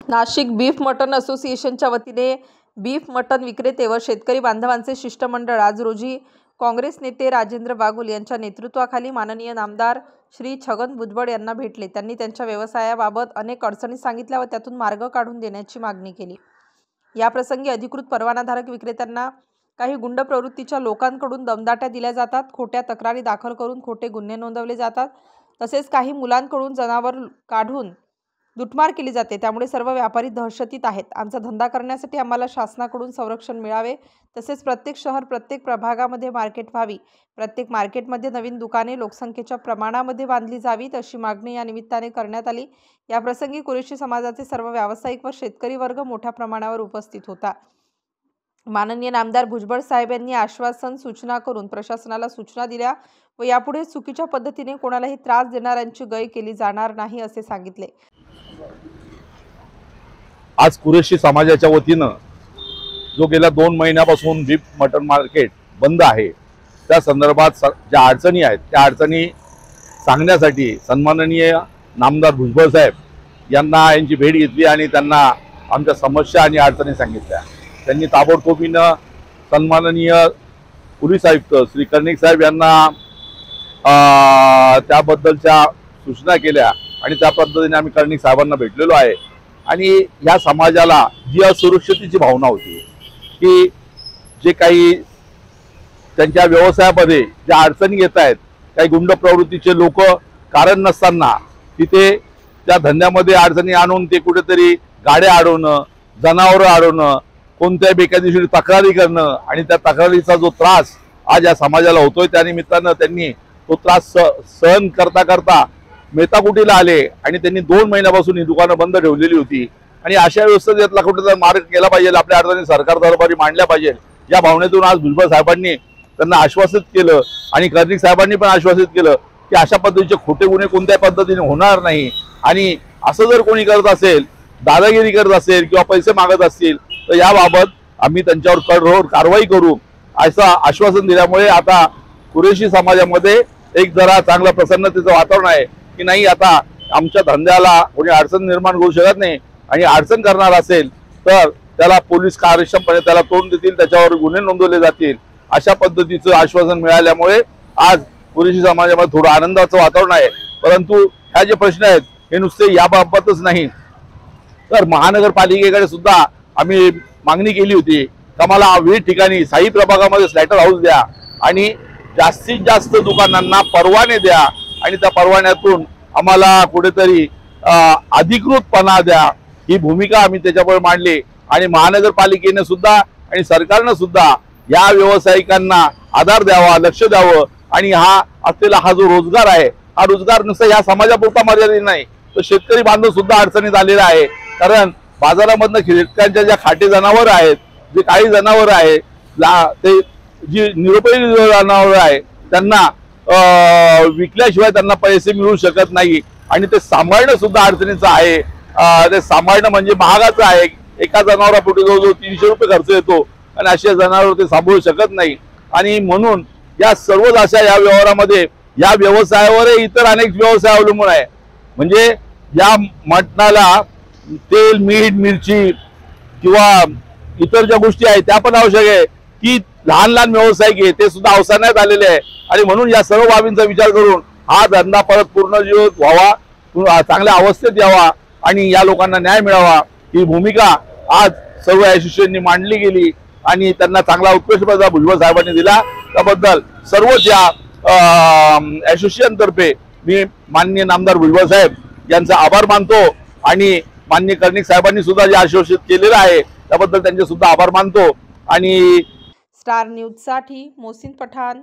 Nashik beef mutton असोसिएशनच्या वतीने beef mutton विक्रेते व शेतकरी बांधवांचे शिष्टमंडळ आज रोजी काँग्रेस नेते राजेंद्र बागुल यांच्या नेतृत्वाखाली माननीय नामदार श्री छगन भुजबळ यांना भेटले। त्यांनी त्यांच्या व्यवसायाबाबत अनेक अडचणी सांगितल्या व त्यातून मार्ग काढून देण्याची मागणी केली। या प्रसंगी अधिकृत परवानाधारक विक्रेत्यांना काही गुंड प्रवृत्तीच्या लोकांकडून दमदाट्या दिल्या जातात, खोट्या तक्रारी दाखल करून खोटे गुन्हे नोंदवले जातात, तसेच काही मुलांकडून जनावर काढून लूटमार केली जाते। त्यामुळे सर्व व्यापारी दहशतीत आहेत। आमचा धंदा करण्यासाठी आम्हाला शासनाकडून संरक्षण मिळावे, तसेच प्रत्येक शहर प्रत्येक प्रभागामध्ये मार्केट व्हावी, प्रत्येक मार्केटमध्ये नवीन दुकाने लोकसंख्येच्या प्रमाणामध्ये बांधली जावीत अशी मागणी या निमित्ताने करण्यात आली। या प्रसंगी कुरेशी समाजाचे सर्व व्यावसायिक व शेतकरी वर्ग मोठ्या प्रमाणावर उपस्थित होता। माननीय नामदार भुजबळ साहेब यांनी आश्वासन सूचना करून प्रशासनाला सूचना दिल्या व यापुढे चुकीच्या पद्धतीने कोणालाही त्रास देणाऱ्यांची गय केली जाणार नाही असे सांगितले। आज कुरेशी समाजाच्या वतीनं जो गेल्या 2 महिन्यापासून बीफ मटन मार्केट बंद आहे त्या संदर्भात ज्या अडचणी आहेत त्या अडचणी सांगण्यासाठी सन्माननीय नामदार भुजबळ साहेब यांची भेट घेतली आणि त्यांना आमच्या समस्या आणि अडचणी सांगितल्या। त्यांनी ताबडतोबीनं सन्माननीय पोलीस आयुक्त श्री कर्णिक साहेब यांना त्याबद्दलच्या सूचना केल्या आणि त्या पद्धतीने आम्ही कर्णिक साहेबांना भेटलेलो आहे। आणि या समाजाला जी असुरक्षिततेची भावना होती की जे काही त्यांच्या व्यवसायामध्ये ज्या अडचणी येत आहेत, काही गुंड प्रवृत्तीचे लोक कारण नसताना तिथे त्या धंद्यामध्ये अडचणी आणून ते कुठेतरी गाड्या अडवणं, जनावरं अडवणं, कोणत्याही बेकायदेशीर तक्रारी करणं आणि त्या तक्रारीचा जो त्रास आज या समाजाला होतोय त्या निमित्तानं त्यांनी तो त्रास सहन करता करता मेहताकुटीला आले आणि त्यांनी 2 महिन्यापासून ही दुकानं बंद ठेवलेली होती। आणि अशा व्यवस्थेत यातला कुठेतरी मार्ग केला पाहिजे, आपल्या अडचणी सरकार दरबारी मांडल्या पाहिजे या भावनेतून आज भुजबळ साहेबांनी त्यांना आश्वासित केलं आणि कर्णिक साहेबांनी पण आश्वासित केलं की अशा पद्धतीचे खोटे गुन्हे कोणत्या पद्धतीने होणार नाही। आणि असं जर कोणी करत असेल, दादागिरी करत असेल किंवा पैसे मागत असतील तर याबाबत आम्ही त्यांच्यावर कठोर कारवाई करू असं आश्वासन दिल्यामुळे आता कुरेशी समाजामध्ये एक जरा चांगलं प्रसन्नतेचं वातावरण आहे की नाही, आता आमच्या धंद्याला कोणी अडचण निर्माण करू शकत नाही आणि अडचण करणार असेल तर त्याला पोलीस कार्यक्षमपणे त्याला तोंड देतील, त्याच्यावर गुन्हे नोंदवले जातील अशा पद्धतीचं आश्वासन मिळाल्यामुळे आज कुरेशी समाजामध्ये थोडं आनंदाचं वातावरण आहे। परंतु ह्या जे प्रश्न आहेत हे नुसते याबाबतच नाही तर महानगरपालिकेकडे सुद्धा आम्ही मागणी केली होती की मला विविध ठिकाणी साई प्रभागामध्ये स्लॅटर हाऊस द्या आणि जास्तीत जास्त दुकानांना परवाने द्या आणि त्या परवान्यातून आम्हाला कुठेतरी अधिकृतपणा द्या, ही भूमिका आम्ही त्याच्यावर मांडली। आणि महानगरपालिकेने सुद्धा आणि सरकारने सुद्धा या व्यावसायिकांना आधार द्यावा, लक्ष द्यावं आणि हा असलेला हा जो रोजगार आहे हा रोजगार नुसता या समाजापुरता मर्यादित नाही, तर शेतकरी बांधव सुद्धा अडचणीत आलेला आहे। कारण बाजारामधनं शेतकऱ्यांच्या ज्या खाटी जनावर आहेत, जे काही जनावर आहे ते जी निरुपयोगी जनावर आहे त्यांना विकल्याशिवाय त्यांना पैसे मिळू शकत नाही आणि ते सांभाळणं सुद्धा अडचणीचं आहे। ते सांभाळणं म्हणजे महागाचं आहे। एका जनावरापोटी जवळजवळ 300 रुपये खर्च येतो आणि अशा जनावर ते सांभाळू शकत नाही। आणि म्हणून या सर्व अशा या व्यवहारामध्ये या व्यवसायावर इतर अनेक व्यवसाय अवलंबून आहे। म्हणजे या मटणाला तेल, मीठ, मिरची किंवा इतर ज्या गोष्टी आहेत त्या पण आवश्यक आहे की लहान लहान व्यावसायिक आहे ते सुद्धा अवसानात आलेले आहे। आणि म्हणून या सर्व बाबींचा विचार करून हा धंदा परत पूर्णजीवित व्हावा, चांगल्या अवस्थेत यावा आणि या लोकांना न्याय मिळावा ही भूमिका आज सर्व असोसिएशननी मांडली गेली आणि त्यांना चांगला उत्कृष्ट प्रतिसाद भुजबळ साहेबांनी दिला। त्याबद्दल सर्वच या असोसिएशन तर्फे मी माननीय नामदार भुजबळ साहेब यांचा आभार मानतो आणि माननीय कर्णिक साहेबांनी सुद्धा जे आश्वासित केलेलं आहे त्याबद्दल त्यांचे सुद्धा आभार मानतो। आणि स्टार न्यूज साठी मोहसिन पठाण।